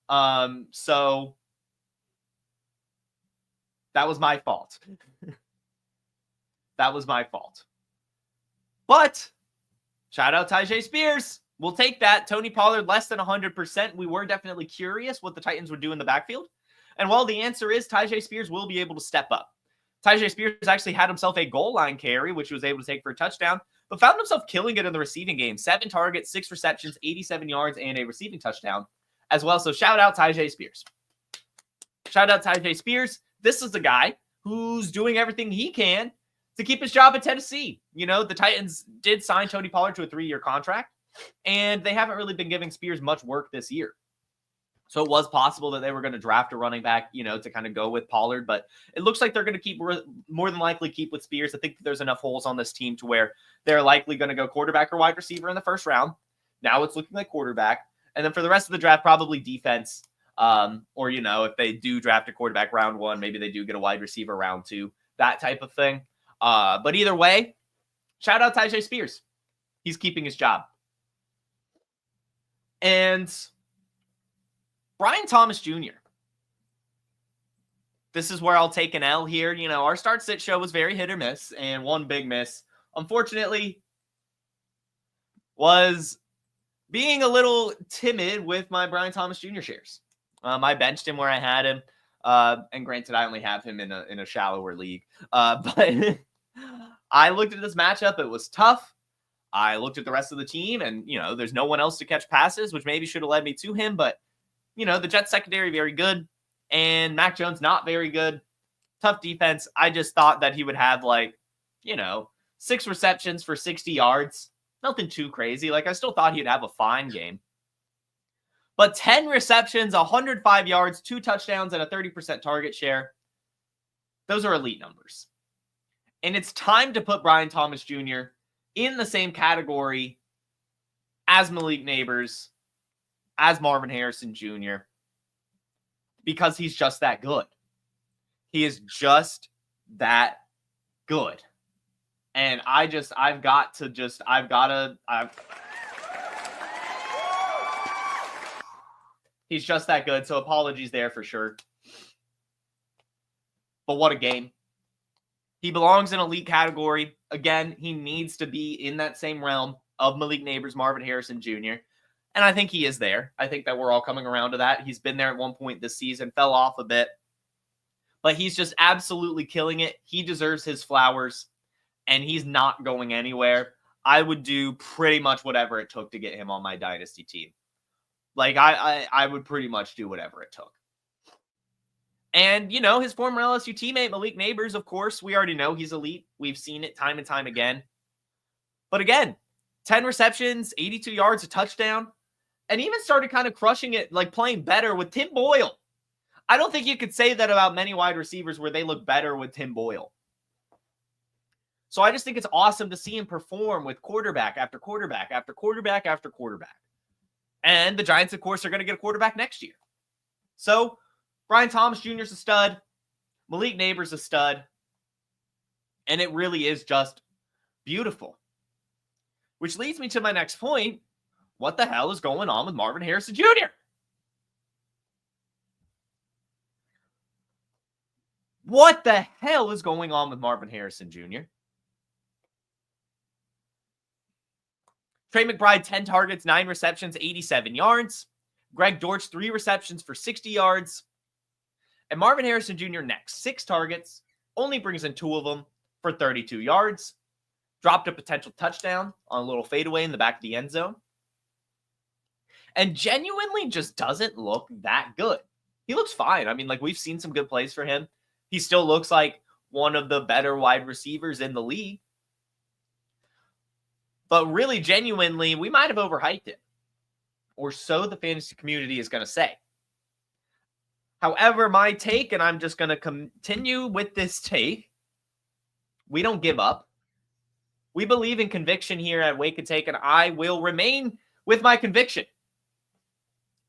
So that was my fault. That was my fault. But shout out Tyjae Spears. We'll take that. Tony Pollard less than 100%. We were definitely curious what the Titans would do in the backfield. And while the answer is Tyjae Spears will be able to step up. Tyjae Spears actually had himself a goal line carry, which he was able to take for a touchdown, but found himself killing it in the receiving game. 7 targets, 6 receptions, 87 yards, and a receiving touchdown as well. So shout out Tyjae Spears. Shout out Tyjae Spears. This is the guy who's doing everything he can to keep his job at Tennessee. You know, the Titans did sign Tony Pollard to a 3-year contract, and they haven't really been giving Spears much work this year. So it was possible that they were going to draft a running back, you know, to kind of go with Pollard, but it looks like they're going to keep more than likely keep with Spears. I think there's enough holes on this team to where they're likely going to go quarterback or wide receiver in the first round. Now it's looking like quarterback. And then for the rest of the draft, probably defense. Or, you know, if they do draft a quarterback round 1, maybe they do get a wide receiver round 2, that type of thing. But either way, shout out Tyjae Spears. He's keeping his job. And Brian Thomas Jr. This is where I'll take an L here. You know, our start-sit show was very hit or miss, and one big miss, unfortunately, was being a little timid with my Brian Thomas Jr. shares. I benched him where I had him, and granted, I only have him in a shallower league. But I looked at this matchup. It was tough. I looked at the rest of the team, and, you know, there's no one else to catch passes, which maybe should have led me to him, but you know, the Jets secondary, very good. And Mac Jones, not very good. Tough defense. I just thought that he would have, like, you know, 6 receptions for 60 yards. Nothing too crazy. Like, I still thought he'd have a fine game. But 10 receptions, 105 yards, 2 touchdowns, and a 30% target share. Those are elite numbers. And it's time to put Brian Thomas Jr. in the same category as Malik Nabers, as Marvin Harrison Jr., because he's just that good. He is just that good. And he's just that good. So apologies there for sure. But what a game. He belongs in elite category. Again, he needs to be in that same realm of Malik Nabers, Marvin Harrison Jr., and I think he is there. I think that we're all coming around to that. He's been there at one point this season, fell off a bit. But he's just absolutely killing it. He deserves his flowers, and he's not going anywhere. I would do pretty much whatever it took to get him on my dynasty team. Like, I would pretty much do whatever it took. And, you know, his former LSU teammate, Malik Nabers, of course, we already know he's elite. We've seen it time and time again. But again, 10 receptions, 82 yards, a touchdown. And even started kind of crushing it, like playing better with Tim Boyle. I don't think you could say that about many wide receivers where they look better with Tim Boyle. So I just think it's awesome to see him perform with quarterback after quarterback after quarterback after quarterback. And the Giants, of course, are going to get a quarterback next year. So Brian Thomas Jr. is a stud. Malik Nabers a stud. And it really is just beautiful. Which leads me to my next point. What the hell is going on with Marvin Harrison Jr.? What the hell is going on with Marvin Harrison Jr.? Trey McBride, 10 targets, 9 receptions, 87 yards. Greg Dortch, 3 receptions for 60 yards. And Marvin Harrison Jr. next. 6 targets, only brings in 2 of them for 32 yards. Dropped a potential touchdown on a little fadeaway in the back of the end zone. And genuinely just doesn't look that good. He looks fine. I mean, like, we've seen some good plays for him. He still looks like one of the better wide receivers in the league. But really, genuinely, we might have overhyped it. Or so the fantasy community is going to say. However, my take, and I'm just going to continue with this take, we don't give up. We believe in conviction here at Wake and Take, and I will remain with my conviction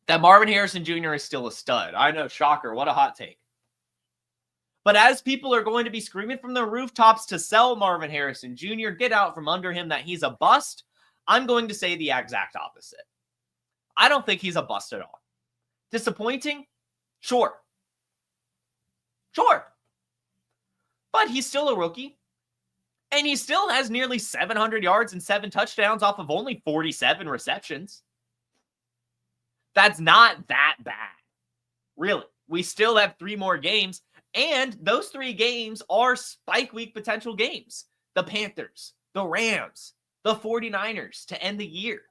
that Marvin Harrison Jr. is still a stud. I know, shocker, what a hot take. But as people are going to be screaming from the rooftops to sell Marvin Harrison Jr., get out from under him, that he's a bust, I'm going to say the exact opposite. I don't think he's a bust at all. Disappointing? Sure. But he's still a rookie. And he still has nearly 700 yards and 7 touchdowns off of only 47 receptions. That's not that bad. Really. We still have 3 more games. And those 3 games are spike week potential games. The Panthers, the Rams, the 49ers to end the year.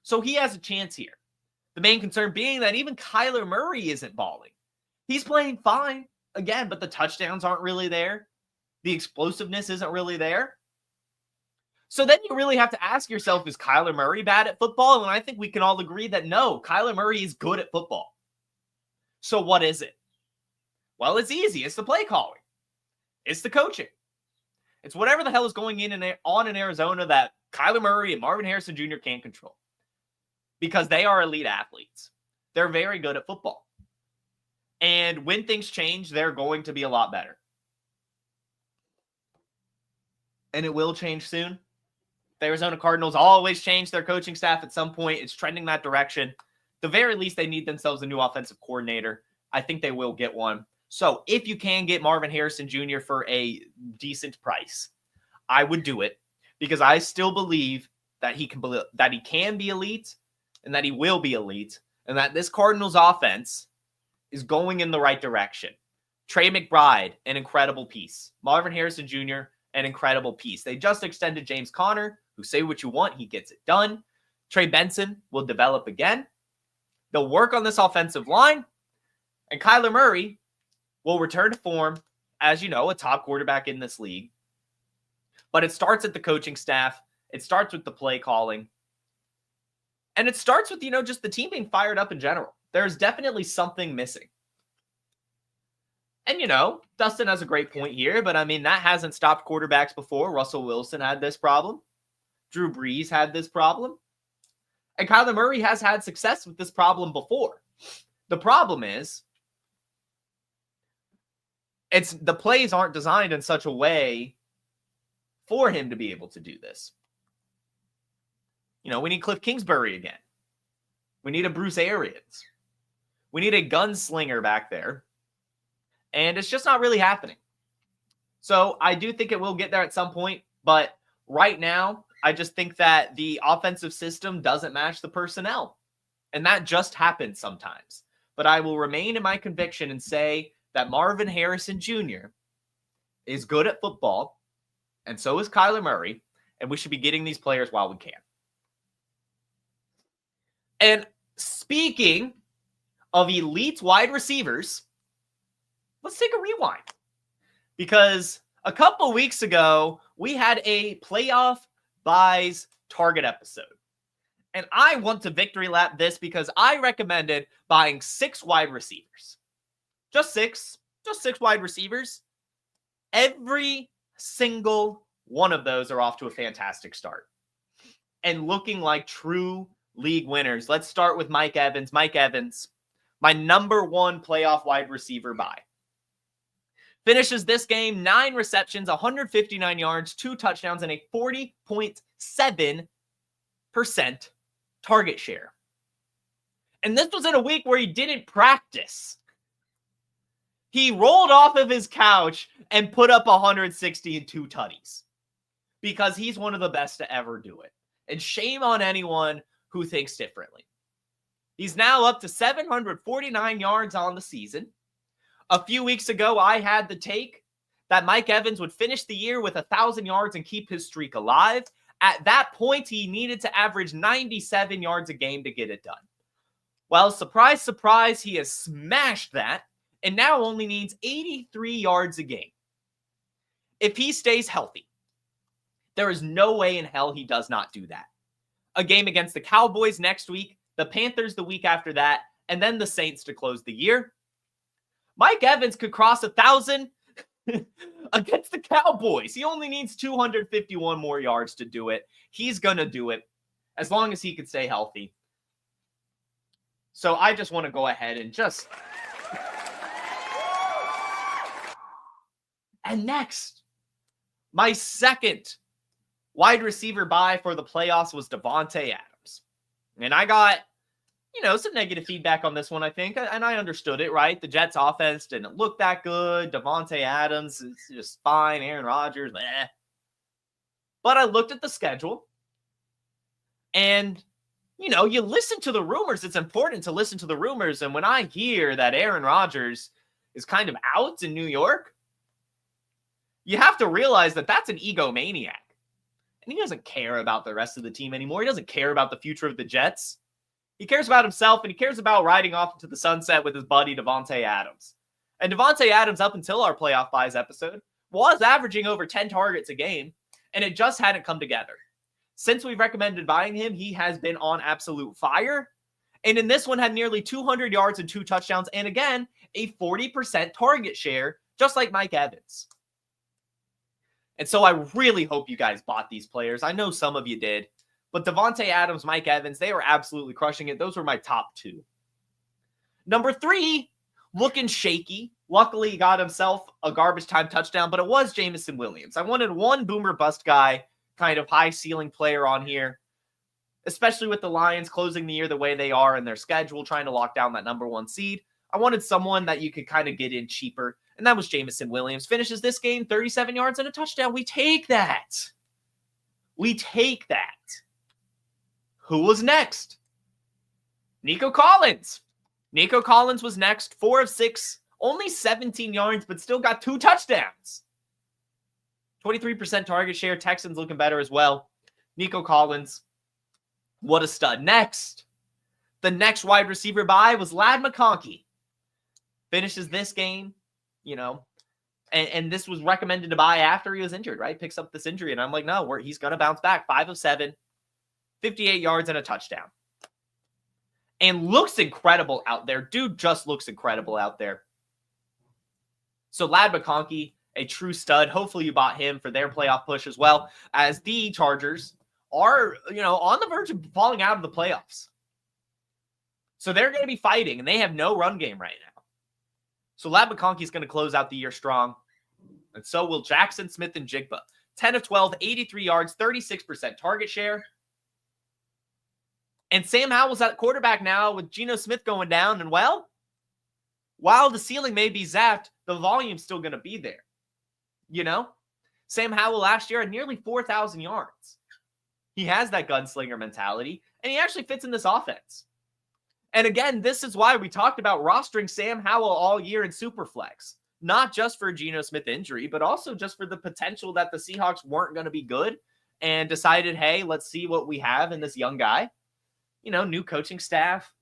So he has a chance here. The main concern being that even Kyler Murray isn't balling. He's playing fine, again, but the touchdowns aren't really there. The explosiveness isn't really there. So then you really have to ask yourself, is Kyler Murray bad at football? And I think we can all agree that no, Kyler Murray is good at football. So what is it? Well, it's easy. It's the play calling. It's the coaching. It's whatever the hell is going on in Arizona that Kyler Murray and Marvin Harrison Jr. can't control. Because they are elite athletes. They're very good at football. And when things change, they're going to be a lot better. And it will change soon. The Arizona Cardinals always change their coaching staff at some point. It's trending that direction. At the very least, they need themselves a new offensive coordinator. I think they will get one. So if you can get Marvin Harrison Jr. for a decent price, I would do it because I still believe that he can be elite and that he will be elite and that this Cardinals offense is going in the right direction. Trey McBride, an incredible piece. Marvin Harrison Jr., an incredible piece. They just extended James Conner, who say what you want, he gets it done. Trey Benson will develop again. They'll work on this offensive line. And Kyler Murray will return to form, as you know, a top quarterback in this league. But it starts at the coaching staff. It starts with the play calling. And it starts with, just the team being fired up in general. There's definitely something missing. And, Dustin has a great point here, but that hasn't stopped quarterbacks before. Russell Wilson had this problem. Drew Brees had this problem. And Kyler Murray has had success with this problem before. The problem is, the plays aren't designed in such a way for him to be able to do this. We need Cliff Kingsbury again. We need a Bruce Arians. We need a gunslinger back there. And it's just not really happening. So I do think it will get there at some point. But right now, I just think that the offensive system doesn't match the personnel. And that just happens sometimes. But I will remain in my conviction and say that Marvin Harrison Jr. is good at football. And so is Kyler Murray. And we should be getting these players while we can. And speaking of elite wide receivers, let's take a rewind. Because a couple weeks ago, we had a playoff buys target episode. And I want to victory lap this because I recommended buying 6 wide receivers. Just 6 wide receivers. Every single one of those are off to a fantastic start. And looking like true league winners. Let's start with Mike Evans. Mike Evans, my number 1 playoff wide receiver buy. Finishes this game, 9 receptions, 159 yards, 2 touchdowns, and a 40.7% target share. And this was in a week where he didn't practice. He rolled off of his couch and put up 160 and 2 tutties. Because he's one of the best to ever do it. And shame on anyone who thinks differently. He's now up to 749 yards on the season. A few weeks ago, I had the take that Mike Evans would finish the year with 1,000 yards and keep his streak alive. At that point, he needed to average 97 yards a game to get it done. Well, surprise, surprise, he has smashed that and now only needs 83 yards a game. If he stays healthy, there is no way in hell he does not do that. A game against the Cowboys next week, the Panthers the week after that, and then the Saints to close the year. Mike Evans could cross 1,000 against the Cowboys. He only needs 251 more yards to do it. He's going to do it as long as he can stay healthy. So I just want to go ahead and just... And next, my second wide receiver buy for the playoffs was Davante Adams. And I got, some negative feedback on this one, I think. And I understood it, right? The Jets offense didn't look that good. Devontae Adams is just fine. Aaron Rodgers, eh. But I looked at the schedule. And, you listen to the rumors. It's important to listen to the rumors. And when I hear that Aaron Rodgers is kind of out in New York, you have to realize that that's an egomaniac. And he doesn't care about the rest of the team anymore. He doesn't care about the future of the Jets. He cares about himself, and he cares about riding off into the sunset with his buddy Devontae Adams. And Devontae Adams, up until our playoff buys episode, was averaging over 10 targets a game, and it just hadn't come together. Since we've recommended buying him, he has been on absolute fire. And in this one, had nearly 200 yards and 2 touchdowns, and again, a 40% target share, just like Mike Evans. And so I really hope you guys bought these players. I know some of you did. But Devontae Adams, Mike Evans, they were absolutely crushing it. Those were my top 2. Number 3, looking shaky. Luckily, he got himself a garbage time touchdown, but it was Jameson Williams. I wanted one boomer bust guy, kind of high ceiling player on here, especially with the Lions closing the year the way they are in their schedule, trying to lock down that number 1 seed. I wanted someone that you could kind of get in cheaper, and that was Jameson Williams. Finishes this game, 37 yards and a touchdown. We take that. We take that. Who was next? Nico Collins. Nico Collins was next, 4 of 6, only 17 yards, but still got 2 touchdowns. 23% target share. Texans looking better as well. Nico Collins, what a stud. Next, the next wide receiver buy was Ladd McConkey. Finishes this game, and this was recommended to buy after he was injured, right? Picks up this injury, and I'm like, no, he's going to bounce back. 5 of 7. 58 yards and a touchdown. And looks incredible out there. Dude just looks incredible out there. So Ladd McConkey, a true stud. Hopefully you bought him for their playoff push as well, as the Chargers are, on the verge of falling out of the playoffs. So they're going to be fighting, and they have no run game right now. So Ladd McConkey is going to close out the year strong. And so will Jackson Smith-Njigba. 10 of 12, 83 yards, 36% target share. And Sam Howell's at quarterback now with Geno Smith going down. And, well, while the ceiling may be zapped, the volume's still going to be there. Sam Howell last year had nearly 4,000 yards. He has that gunslinger mentality, and he actually fits in this offense. And, again, this is why we talked about rostering Sam Howell all year in Superflex. Not just for a Geno Smith injury, but also just for the potential that the Seahawks weren't going to be good and decided, hey, let's see what we have in this young guy. New coaching staff,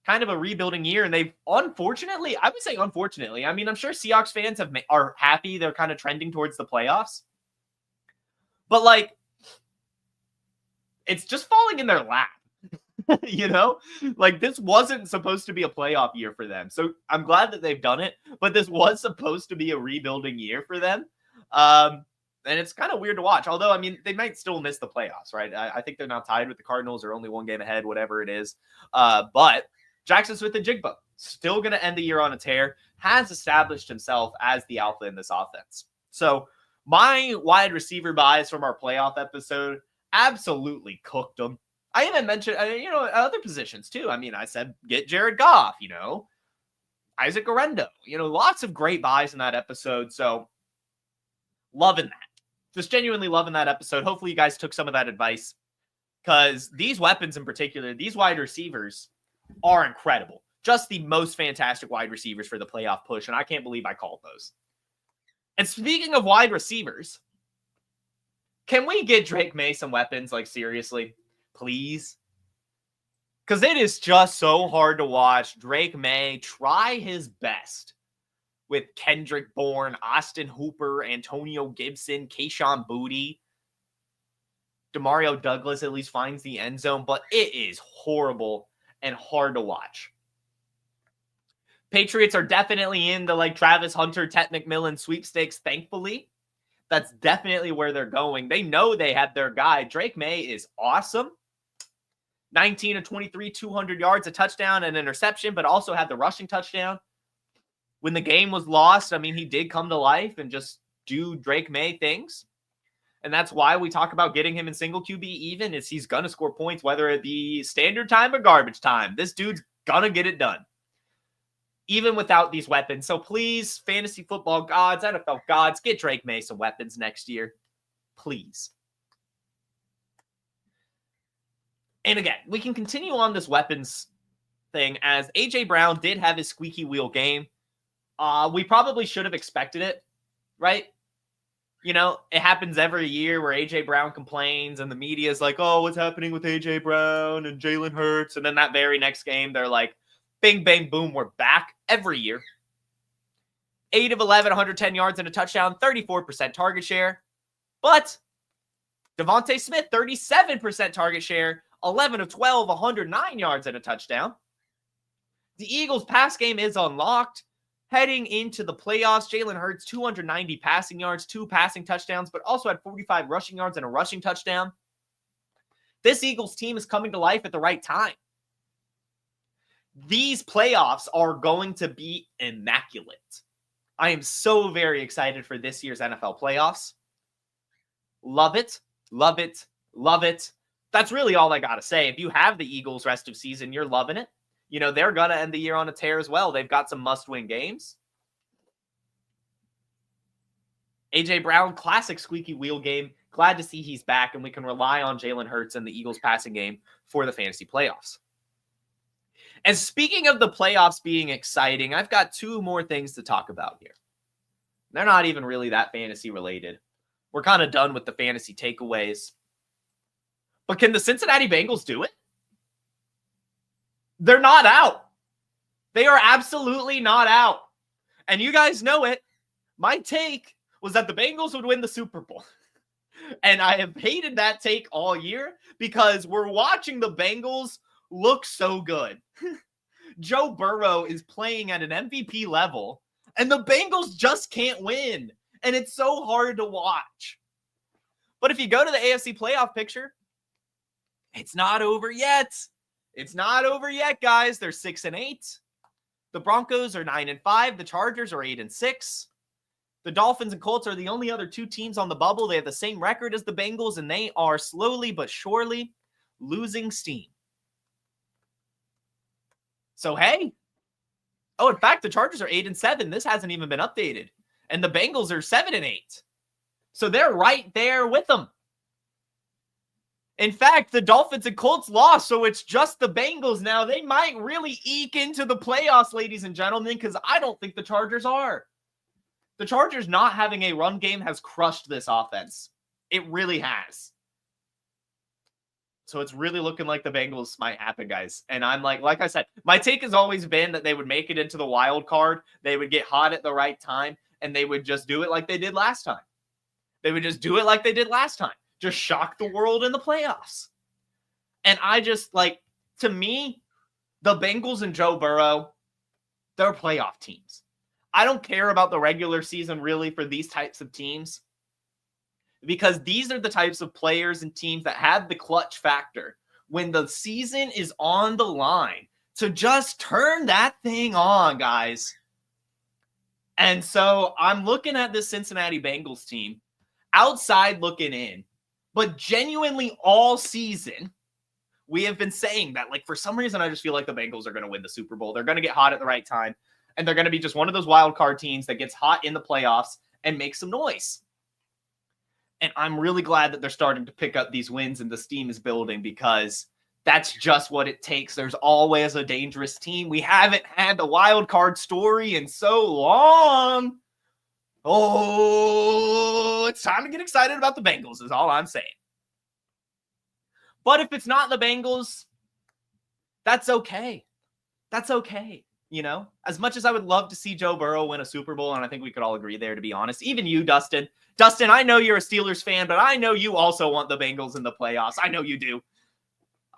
kind of a rebuilding year. And they've, unfortunately, I would say unfortunately, I'm sure Seahawks fans are happy. They're kind of trending towards the playoffs. But, it's just falling in their lap. This wasn't supposed to be a playoff year for them. So I'm glad that they've done it. But this was supposed to be a rebuilding year for them. And it's kind of weird to watch. Although, they might still miss the playoffs, right? I think they're now tied with the Cardinals. They're only 1 game ahead, whatever it is. But Jackson Smith-Njigba, still going to end the year on a tear, has established himself as the alpha in this offense. So my wide receiver buys from our playoff episode absolutely cooked them. I even mentioned, other positions too. I said, get Jared Goff, Isaac Orendo, lots of great buys in that episode. So loving that. Just genuinely loving that episode. Hopefully you guys took some of that advice, because these weapons in particular, these wide receivers are incredible. Just the most fantastic wide receivers for the playoff push. And I can't believe I called those. And speaking of wide receivers, can we get Drake May some weapons? Seriously, please. Because it is just so hard to watch Drake May try his best with Kendrick Bourne, Austin Hooper, Antonio Gibson, Kayshon Boutte. Demario Douglas at least finds the end zone, but it is horrible and hard to watch. Patriots are definitely in the Travis Hunter, Ted McMillan sweepstakes, thankfully. That's definitely where they're going. They know they have their guy. Drake May is awesome. 19 of 23, 200 yards, a touchdown, and an interception, but also had the rushing touchdown. When the game was lost, he did come to life and just do Drake May things. And that's why we talk about getting him in single QB even, is he's going to score points, whether it be standard time or garbage time. This dude's going to get it done, even without these weapons. So please, fantasy football gods, NFL gods, get Drake May some weapons next year. Please. And again, we can continue on this weapons thing, as A.J. Brown did have his squeaky wheel game. We probably should have expected it, right? You know, it happens every year where A.J. Brown complains and the media is like, oh, what's happening with A.J. Brown and Jalen Hurts? And then that very next game, they're like, bing, bang, boom, we're back every year. 8 of 11, 110 yards and a touchdown, 34% target share. But Devontae Smith, 37% target share, 11 of 12, 109 yards and a touchdown. The Eagles' pass game is unlocked. Heading into the playoffs, Jalen Hurts, 290 passing yards, 2 passing touchdowns, but also had 45 rushing yards and a rushing touchdown. This Eagles team is coming to life at the right time. These playoffs are going to be immaculate. I am so very excited for this year's NFL playoffs. Love it, love it, love it. That's really all I got to say. If you have the Eagles rest of season, you're loving it. You know, they're going to end the year on a tear as well. They've got some must-win games. A.J. Brown, classic squeaky wheel game. Glad to see he's back, and we can rely on Jalen Hurts and the Eagles passing game for the fantasy playoffs. And speaking of the playoffs being exciting, I've got 2 more things to talk about here. They're not even really that fantasy related. We're kind of done with the fantasy takeaways. But can the Cincinnati Bengals do it? They're not out. They are absolutely not out. And you guys know it. My take was that the Bengals would win the Super Bowl. And I have hated that take all year because we're watching the Bengals look so good. Joe Burrow is playing at an MVP level, and the Bengals just can't win. And it's so hard to watch. But if you go to the AFC playoff picture, it's not over yet. It's not over yet, guys. They're 6-8. The Broncos are 9-5. The Chargers are 8-6. The Dolphins and Colts are the only other 2 teams on the bubble. They have the same record as the Bengals, and they are slowly but surely losing steam. So, hey. Oh, in fact, the Chargers are 8-7. This hasn't even been updated. And the Bengals are 7-8. So they're right there with them. In fact, the Dolphins and Colts lost, so it's just the Bengals now. They might really eke into the playoffs, ladies and gentlemen, because I don't think the Chargers are. The Chargers not having a run game has crushed this offense. It really has. So it's really looking like the Bengals might happen, guys. And I'm like I said, my take has always been that they would make it into the wild card. They would get hot at the right time, and they would just do it like they did last time. They would just do it like they did last time. Just shock the world in the playoffs. And I just, to me, the Bengals and Joe Burrow, they're playoff teams. I don't care about the regular season, really, for these types of teams, because these are the types of players and teams that have the clutch factor when the season is on the line to just turn that thing on, guys. And so I'm looking at this Cincinnati Bengals team, outside looking in, but genuinely all season, we have been saying that, for some reason, I just feel like the Bengals are going to win the Super Bowl. They're going to get hot at the right time, and they're going to be just one of those wild card teams that gets hot in the playoffs and makes some noise. And I'm really glad that they're starting to pick up these wins and the steam is building, because that's just what it takes. There's always a dangerous team. We haven't had the wild card story in so long. Oh, it's time to get excited about the Bengals is all I'm saying. But if it's not the Bengals, that's okay. That's okay. You know, as much as I would love to see Joe Burrow win a Super Bowl, and I think we could all agree there, to be honest, even you, Dustin. Dustin, I know you're a Steelers fan, but I know you also want the Bengals in the playoffs. I know you do.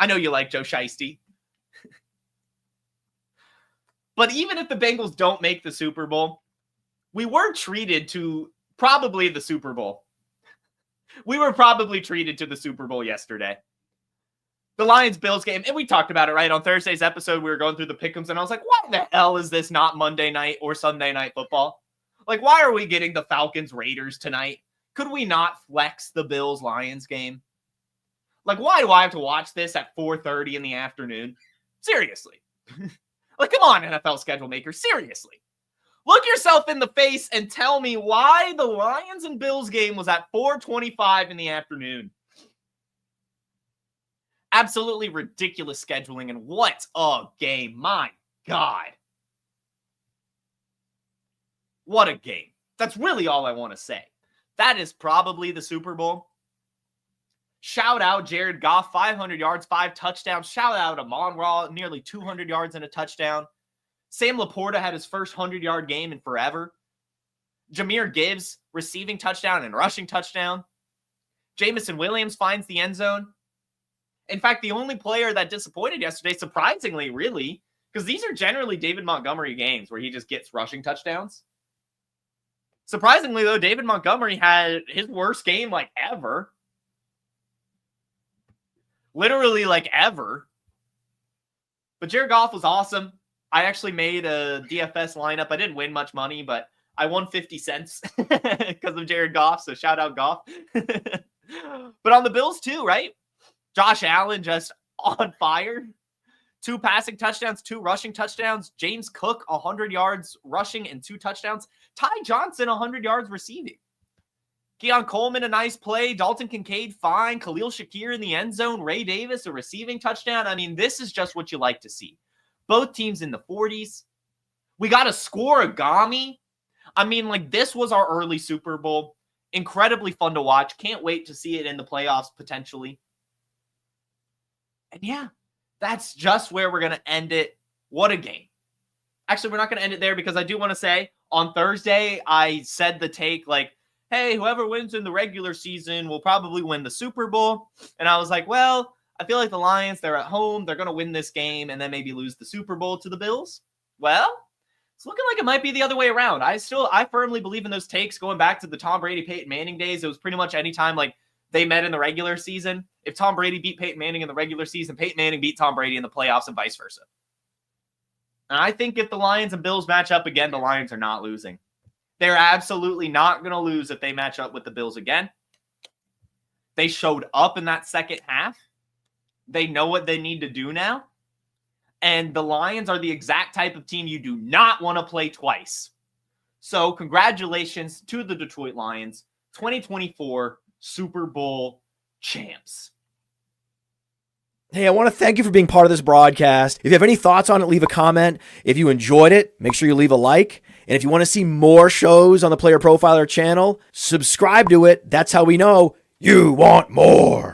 I know you like Joe Shiesty. But even if the Bengals don't make the Super Bowl, we were treated to probably the Super Bowl. We were probably treated to the Super Bowl yesterday. The Lions-Bills game, and we talked about it, right? On Thursday's episode, we were going through the pick'ems, and I was like, why the hell is this not Monday night or Sunday night football? Why are we getting the Falcons-Raiders tonight? Could we not flex the Bills-Lions game? Like, why do I have to watch this at 4:30 in the afternoon? Seriously. Like, come on, NFL schedule maker. Seriously. Look yourself in the face and tell me why the Lions and Bills game was at 4:25 in the afternoon. Absolutely ridiculous scheduling, and what a game. My God. What a game. That's really all I want to say. That is probably the Super Bowl. Shout out Jared Goff, 500 yards, 5 touchdowns. Shout out Amon-Ra, nearly 200 yards and a touchdown. Sam Laporta had his first 100-yard game in forever. Jahmyr Gibbs, receiving touchdown and rushing touchdown. Jameson Williams finds the end zone. In fact, the only player that disappointed yesterday, surprisingly, really, because these are generally David Montgomery games where he just gets rushing touchdowns. Surprisingly, though, David Montgomery had his worst game, like, ever. Literally, like, ever. But Jared Goff was awesome. I actually made a DFS lineup. I didn't win much money, but I won 50 cents because of Jared Goff, so shout out Goff. But on the Bills, too, right? Josh Allen just on fire. 2 passing touchdowns, 2 rushing touchdowns. James Cook, 100 yards rushing and 2 touchdowns. Ty Johnson, 100 yards receiving. Keon Coleman, a nice play. Dalton Kincaid, fine. Khalil Shakir in the end zone. Ray Davis, a receiving touchdown. I mean, this is just what you like to see. Both teams in the 40s. We got a score-a-gami. I mean, like, this was our early Super Bowl. Incredibly fun to watch. Can't wait to see it in the playoffs, potentially. And yeah, that's just where we're going to end it. What a game. Actually, we're not going to end it there because I do want to say on Thursday, I said the take like, hey, whoever wins in the regular season will probably win the Super Bowl. And I was like, well, I feel like the Lions, they're at home. They're going to win this game and then maybe lose the Super Bowl to the Bills. Well, it's looking like it might be the other way around. I firmly believe in those takes going back to the Tom Brady, Peyton Manning days. It was pretty much any time like they met in the regular season. If Tom Brady beat Peyton Manning in the regular season, Peyton Manning beat Tom Brady in the playoffs and vice versa. And I think if the Lions and Bills match up again, the Lions are not losing. They're absolutely not going to lose if they match up with the Bills again. They showed up in that second half. They know what they need to do now. And the Lions are the exact type of team you do not want to play twice. So congratulations to the Detroit Lions, 2024 Super Bowl champs. Hey, I want to thank you for being part of this broadcast. If you have any thoughts on it, leave a comment. If you enjoyed it, make sure you leave a like. And if you want to see more shows on the Player Profiler channel, subscribe to it. That's how we know you want more.